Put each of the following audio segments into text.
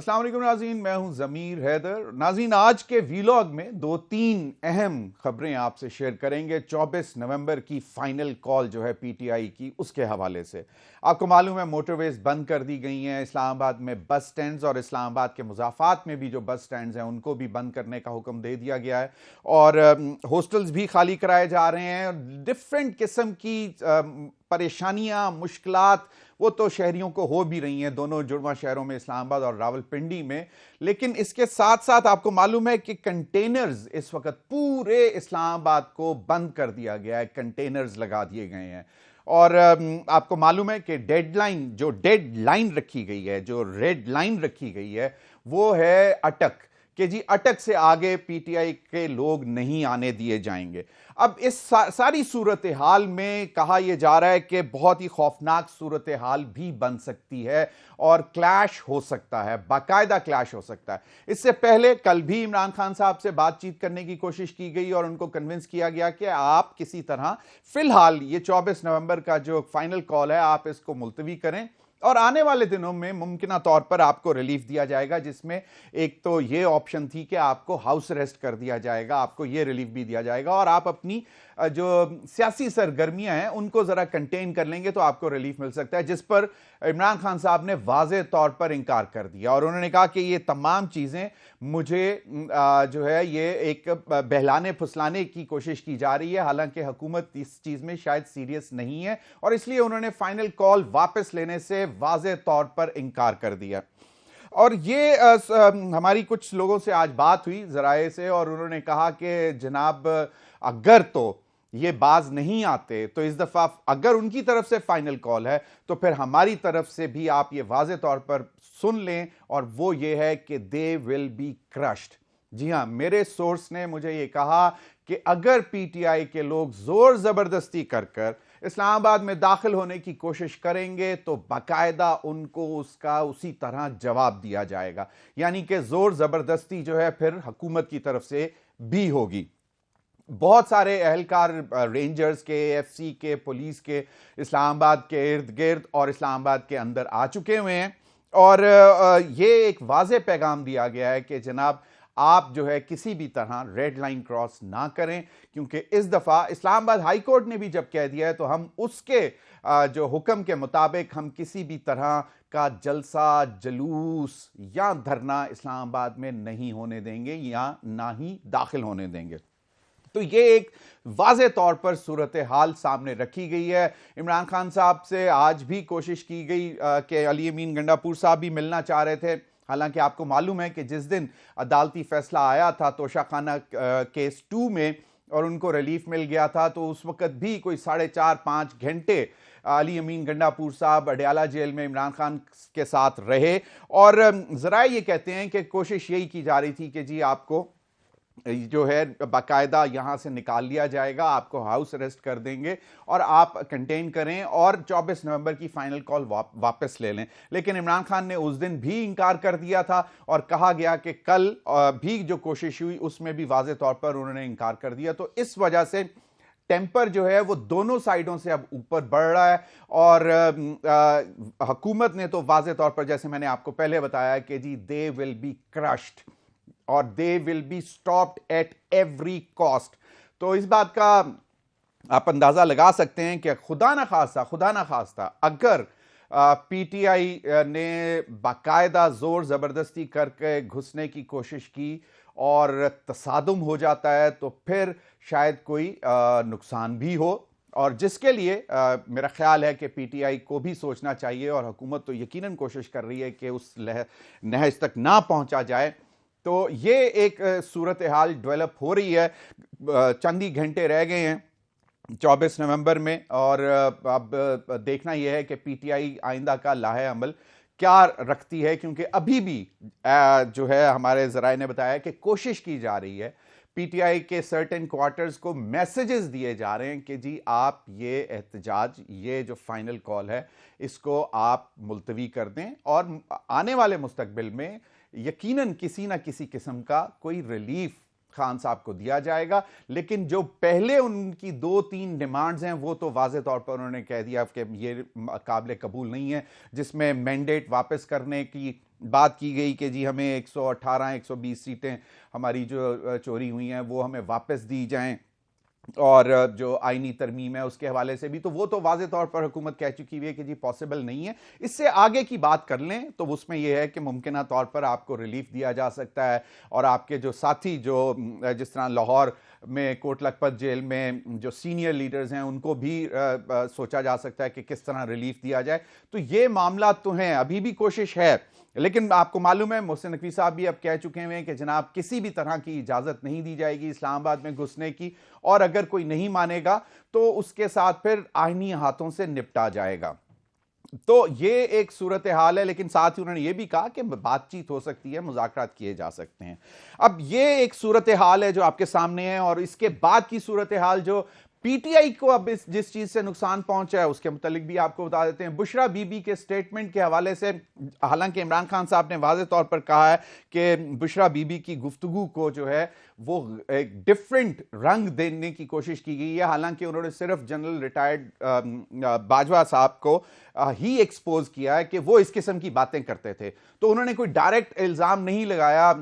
अस्सलाम वालेकुम नाज़रीन, मैं हूं ज़मीर हैदर। नाज़रीन, आज के वीलॉग में दो तीन अहम खबरें आपसे शेयर करेंगे। 24 नवंबर की फाइनल कॉल जो है पीटीआई की, उसके हवाले से। आपको मालूम है मोटरवेज बंद कर दी गई हैं। इस्लामाबाद में बस स्टैंड्स और इस्लामाबाद के मुज़ाफ़ात में भी जो बस स्टैंड्स हैं उनको भी बंद करने का हुक्म दे दिया गया है और हॉस्टल्स भी खाली कराए जा रहे हैं। डिफरेंट किस्म की परेशानियां, मुश्किलात वो तो शहरियों को हो भी रही हैं, दोनों जुड़वा शहरों में, इस्लामाबाद और रावलपिंडी में। लेकिन इसके साथ साथ आपको मालूम है कि कंटेनर्स इस वक्त पूरे इस्लामाबाद को बंद कर दिया गया है, कंटेनर्स लगा दिए गए हैं। और आपको मालूम है कि डेडलाइन रखी गई है, जो रेड लाइन रखी गई है, वो है अटक, कि जी अटक से आगे पीटीआई के लोग नहीं आने दिए जाएंगे। अब इस सारी सूरत हाल में कहा यह जा रहा है कि बहुत ही खौफनाक सूरत हाल भी बन सकती है और क्लैश हो सकता है, बाकायदा क्लैश हो सकता है। इससे पहले कल भी इमरान खान साहब से बातचीत करने की कोशिश की गई और उनको कन्विंस किया गया कि आप किसी तरह फिलहाल ये 24 नवंबर का जो फाइनल कॉल है आप इसको मुलतवी करें और आने वाले दिनों में मुमकिना तौर पर आपको रिलीफ दिया जाएगा, जिसमें एक तो ये ऑप्शन थी कि आपको हाउस अरेस्ट कर दिया जाएगा, आपको ये रिलीफ भी दिया जाएगा और आप अपनी जो सियासी सरगर्मियां हैं उनको जरा कंटेन कर लेंगे तो आपको रिलीफ मिल सकता है, जिस पर इमरान खान साहब ने वाज़े तौर पर इंकार कर दिया और उन्होंने कहा कि ये तमाम चीजें मुझे जो है ये एक बहलाने फुसलाने की कोशिश की जा रही है, हालांकि हुकूमत इस चीज में शायद सीरियस नहीं है और इसलिए उन्होंने फाइनल कॉल वापस लेने से वाज़े तौर पर इंकार कर दिया। और ये हमारी कुछ लोगों से आज बात हुई जराए से और उन्होंने कहा कि जनाब अगर तो ये बाज नहीं आते तो इस दफा अगर उनकी तरफ से फाइनल कॉल है तो फिर हमारी तरफ से भी आप ये वाज़े तौर पर सुन लें और वो ये है कि दे विल बी क्रश्ड। जी हां, मेरे सोर्स ने मुझे ये कहा कि अगर पीटीआई के लोग जोर जबरदस्ती कर कर इस्लामाबाद में दाखिल होने की कोशिश करेंगे तो बाकायदा उनको उसका उसी तरह जवाब दिया जाएगा, यानी कि जोर जबरदस्ती जो है फिर हुकूमत की तरफ से भी होगी। बहुत सारे अहलकार रेंजर्स के, एफसी के, पुलिस के इस्लामाबाद के इर्द गिर्द और इस्लामाबाद के अंदर आ चुके हुए हैं और ये एक वाज़े पैगाम दिया गया है कि जनाब आप जो है किसी भी तरह रेड लाइन क्रॉस ना करें, क्योंकि इस दफा इस्लामाबाद हाई कोर्ट ने भी जब कह दिया है तो हम उसके जो हुक्म के मुताबिक हम किसी भी तरह का जलसा, जलूस या धरना इस्लामाबाद में नहीं होने देंगे या ना ही दाखिल होने देंगे। तो ये एक वाज़े तौर पर सूरत हाल सामने रखी गई है। इमरान खान साहब से आज भी कोशिश की गई कि अली अमीन गंडापुर साहब भी मिलना चाह रहे थे, हालांकि आपको मालूम है कि जिस दिन अदालती फैसला आया था तोशाखाना केस 2 में और उनको रिलीफ मिल गया था, तो उस वक्त भी कोई 4.5-5 घंटे अली अमीन गंडापुर साहब अडयाला जेल में इमरान खान के साथ रहे और जरा ये कहते हैं कि कोशिश यही की जा रही थी कि जी आपको जो है बाकायदा यहां से निकाल लिया जाएगा, आपको हाउस अरेस्ट कर देंगे और आप कंटेन करें और 24 नवंबर की फाइनल कॉल वापस ले लें। लेकिन इमरान खान ने उस दिन भी इंकार कर दिया था और कहा गया कि कल भी जो कोशिश हुई उसमें भी वाज़े तौर पर उन्होंने इंकार कर दिया। तो इस वजह से टेम्पर जो है वो दोनों साइडों से अब ऊपर बढ़ रहा है और हुकूमत ने तो वाज़े तौर पर, जैसे मैंने आपको पहले बताया, कि जी दे विल बी क्रश्ड और they will be stopped at every cost. तो इस बात का आप अंदाजा लगा सकते हैं कि खुदा ना खास्ता अगर पीटीआई ने बाकायदा जोर जबरदस्ती करके घुसने की कोशिश की और तसादुम हो जाता है तो फिर शायद कोई नुकसान भी हो, और जिसके लिए मेरा ख्याल है कि पीटीआई को भी सोचना चाहिए और हुकूमत तो यकीनन कोशिश कर रही है कि उस नहज तक ना पहुंचा जाए। तो ये एक सूरत हाल डेवलप हो रही है। चंद ही घंटे रह गए हैं 24 नवंबर में और अब देखना यह है कि पीटीआई आइंदा का लाहे अमल क्या रखती है, क्योंकि अभी भी जो है हमारे जराए ने बताया कि कोशिश की जा रही है, पीटीआई के सर्टेन क्वार्टर्स को मैसेजेस दिए जा रहे हैं कि जी आप ये एहतजाज, ये जो फाइनल कॉल है इसको आप मुलतवी कर दें और आने वाले मुस्तकबिल में यकीनन किसी ना किसी किस्म का कोई रिलीफ खान साहब को दिया जाएगा। लेकिन जो पहले उनकी 2-3 डिमांड्स हैं वो तो वाज़े तौर पर उन्होंने कह दिया कि ये काबिल कबूल नहीं है, जिसमें मैंडेट वापस करने की बात की गई कि जी हमें 118 120 सीटें हमारी जो चोरी हुई हैं वो हमें वापस दी जाएं, और जो आईनी तरमीम है उसके हवाले से भी, तो वो तो वाज़े तौर पर हुकूमत कह चुकी हुई है कि जी पॉसिबल नहीं है। इससे आगे की बात कर लें तो उसमें यह है कि मुमकिन तौर पर आपको रिलीफ दिया जा सकता है, और आपके जो साथी जो जिस तरह लाहौर में कोट लखपत जेल में जो सीनियर लीडर्स हैं उनको भी सोचा जा सकता है कि किस तरह रिलीफ दिया जाए। तो ये मामला तो हैं, अभी भी कोशिश है, लेकिन आपको मालूम है मोहसिन नकवी साहब भी अब कह चुके हैं कि जनाब किसी भी तरह की इजाजत नहीं दी जाएगी इस्लामाबाद में घुसने की, और अगर कोई नहीं मानेगा तो उसके साथ फिर आईनी हाथों से निपटा जाएगा। तो ये एक सूरत हाल है, लेकिन साथ ही उन्होंने ये भी कहा कि बातचीत हो सकती है, मुज़ाकरात किए जा सकते हैं। अब ये एक सूरत हाल है जो आपके सामने है, और इसके बाद की सूरत हाल जो पीटीआई को अब जिस चीज से नुकसान पहुंचा है उसके मुतालिक भी आपको बता देते हैं। बुशरा बीबी के स्टेटमेंट के हवाले से, हालांकि इमरान खान साहब ने वाज़े तौर पर कहा है कि बुशरा बीबी की गुफ्तगू को जो है वो एक डिफरेंट रंग देने की कोशिश की गई है, हालांकि उन्होंने सिर्फ जनरल रिटायर्ड बाजवा साहब को ही एक्सपोज किया है कि वो इस किस्म की बातें करते थे। तो उन्होंने कोई डायरेक्ट इल्जाम नहीं लगाया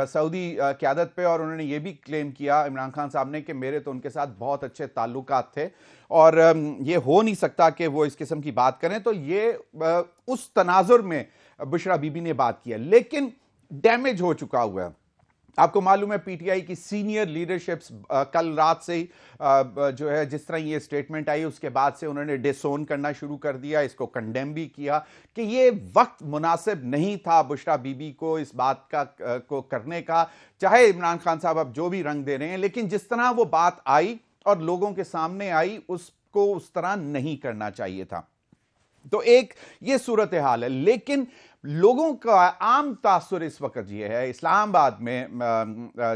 सऊदी क़यादत पे, और उन्होंने ये भी क्लेम किया इमरान खान साहब ने कि मेरे तो उनके साथ बहुत अच्छे ताल्लुकात थे, और ये हो नहीं सकता कि वो इस किस्म की बात करें। तो ये उस तनाजुर में बुशरा बीबी ने बात किया, लेकिन डैमेज हो चुका हुआ है। आपको मालूम है पीटीआई की सीनियर लीडरशिप्स कल रात से ही जो है जिस तरह ये स्टेटमेंट आई उसके बाद से उन्होंने डिसोन करना शुरू कर दिया, इसको कंडेम भी किया कि ये वक्त मुनासिब नहीं था बुशरा बीबी को इस बात का को करने का, चाहे इमरान खान साहब अब जो भी रंग दे रहे हैं, लेकिन जिस तरह वो बात आई और लोगों के सामने आई उसको उस तरह नहीं करना चाहिए था। तो एक ये सूरत हाल है, लेकिन लोगों का आम तासुर इस वक्त ये है इस्लामाबाद में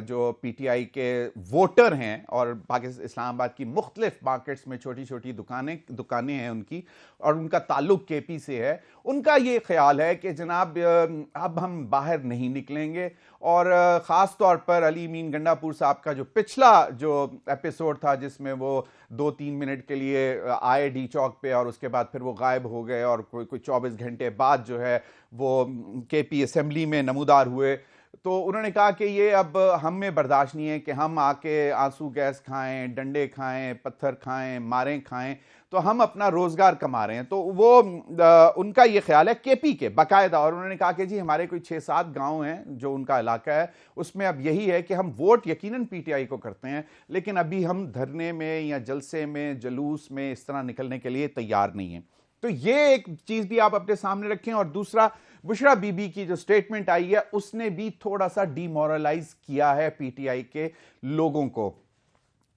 जो पीटीआई के वोटर हैं, और पाकिस्तान इस्लामाबाद की मुख्तलिफ मार्केट्स में छोटी छोटी दुकानें हैं उनकी, और उनका ताल्लुक केपी से है, उनका ये ख्याल है कि जनाब अब हम बाहर नहीं निकलेंगे। और ख़ास तौर पर अली अमीन गंडापुर साहब का जो पिछला जो एपिसोड था जिसमें वो 2-3 मिनट के लिए आए डी चौक पे और उसके बाद फिर वो गायब हो गए, और कोई 24 घंटे बाद जो है वो केपी असेंबली में नमूदार हुए, तो उन्होंने कहा कि ये अब हम में बर्दाश्त नहीं है कि हम आके आंसू गैस खाएं, डंडे खाएं, पत्थर खाएं, मारें खाएं, तो हम अपना रोजगार कमा रहे हैं। तो वो उनका ये ख्याल है केपी के बाकायदा, और उन्होंने कहा कि जी हमारे कोई 6-7 गांव हैं जो उनका इलाका है, उसमें अब यही है कि हम वोट यकीनन पीटीआई को करते हैं, लेकिन अभी हम धरने में या जलसे में जुलूस में इस तरह निकलने के लिए तैयार नहीं है। तो ये एक चीज भी आप अपने सामने रखें। और दूसरा, बुशरा बीबी की जो स्टेटमेंट आई है उसने भी थोड़ा सा डिमोरलाइज किया है पीटीआई के लोगों को,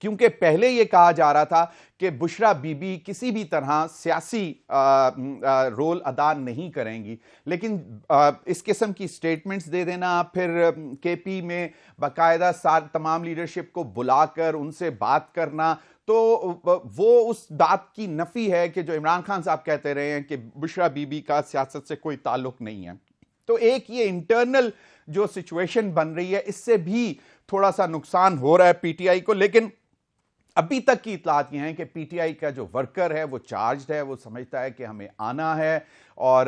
क्योंकि पहले यह कहा जा रहा था कि बुशरा बीबी किसी भी तरह सियासी रोल अदा नहीं करेंगी, लेकिन इस किस्म की स्टेटमेंट्स दे देना, फिर केपी में बाकायदा तमाम लीडरशिप को बुलाकर उनसे बात करना, तो वो उस बात की नफी है कि जो इमरान खान साहब कहते रहे हैं कि बुशरा बीबी का सियासत से कोई ताल्लुक नहीं है। तो एक ये इंटरनल जो सिचुएशन बन रही है इससे भी थोड़ा सा नुकसान हो रहा है पीटीआई को, लेकिन अभी तक की इतलात यह है कि पीटीआई का जो वर्कर है वो चार्ज्ड है, वो समझता है कि हमें आना है, और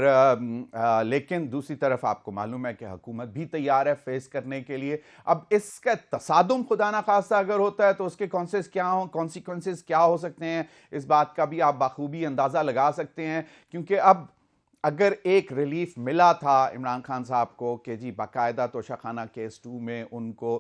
लेकिन दूसरी तरफ आपको मालूम है कि हुकूमत भी तैयार है फेस करने के लिए। अब इसका तसादुम खुदा ना खास्ता अगर होता है तो उसके कॉन्सिक्वेंसेस क्या हो सकते हैं, इस बात का भी आप बाखूबी अंदाजा लगा सकते हैं। क्योंकि अब अगर एक रिलीफ मिला था इमरान खान साहब को कि जी बाकायदा तोशाखाना केस 2 में उनको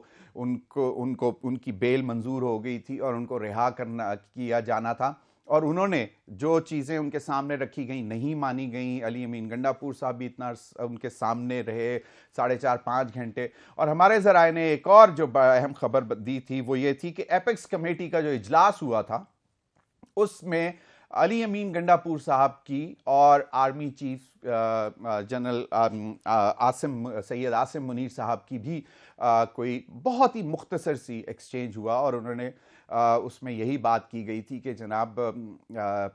उनकी बेल मंजूर हो गई थी और उनको रिहा किया जाना था, और उन्होंने जो चीज़ें उनके सामने रखी गई नहीं मानी गई। अली अमीन गंडापुर साहब भी इतना उनके सामने रहे 4.5-5 घंटे। और हमारे ज़राए ने एक और जो अहम खबर दी थी वो ये थी कि एपेक्स कमेटी का जो इजलास हुआ था उसमें अली अमीन गंडापुर साहब की और army chief general Syed Asim Munir साहब की भी कोई बहुत ही मुख्तसर सी एक्सचेंज हुआ, और उन्होंने उसमें यही बात की गई थी कि जनाब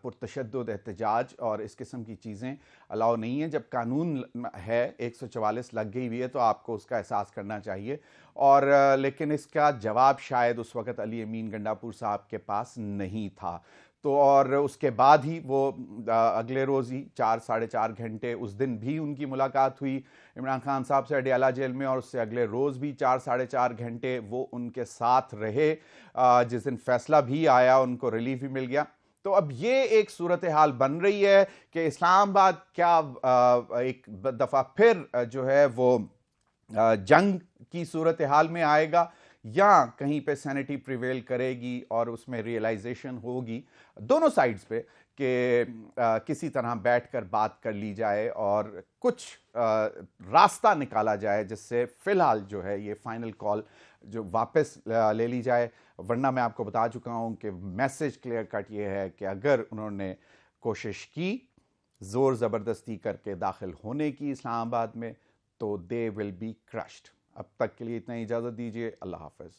पुरतशद्दुद एहतजाज और इस किस्म की चीज़ें अलाउ नहीं है। जब कानून है 144 लग गई हुई है तो आपको उसका एहसास करना चाहिए। और लेकिन इसका जवाब शायद उस वक़्त अली अमीन गंडापुर साहब के पास नहीं था। तो और उसके बाद ही वो अगले रोज़ ही 4 साढ़े 4 घंटे उस दिन भी उनकी मुलाकात हुई इमरान खान साहब से अडयाला जेल में, और उससे अगले रोज़ भी 4 साढ़े 4 घंटे वो उनके साथ रहे। जिस दिन फैसला भी आया उनको रिलीफ भी मिल गया। तो अब ये एक सूरत हाल बन रही है कि इस्लामाबाद क्या एक दफ़ा फिर जो है वो जंग की सूरत हाल में आएगा, या कहीं पे सैनिटी प्रिवेल करेगी और उसमें रियलाइजेशन होगी दोनों साइड्स पे कि किसी तरह बैठकर बात कर ली जाए और कुछ रास्ता निकाला जाए जिससे फिलहाल जो है ये फाइनल कॉल जो वापस ले ली जाए। वरना मैं आपको बता चुका हूं कि मैसेज क्लियर कट ये है कि अगर उन्होंने कोशिश की जोर ज़बरदस्ती करके दाखिल होने की इस्लामाबाद में, तो दे विल बी क्रश्ड। अब तक के लिए इतना ही, इजाज़त दीजिए। अल्लाह हाफ़िज़।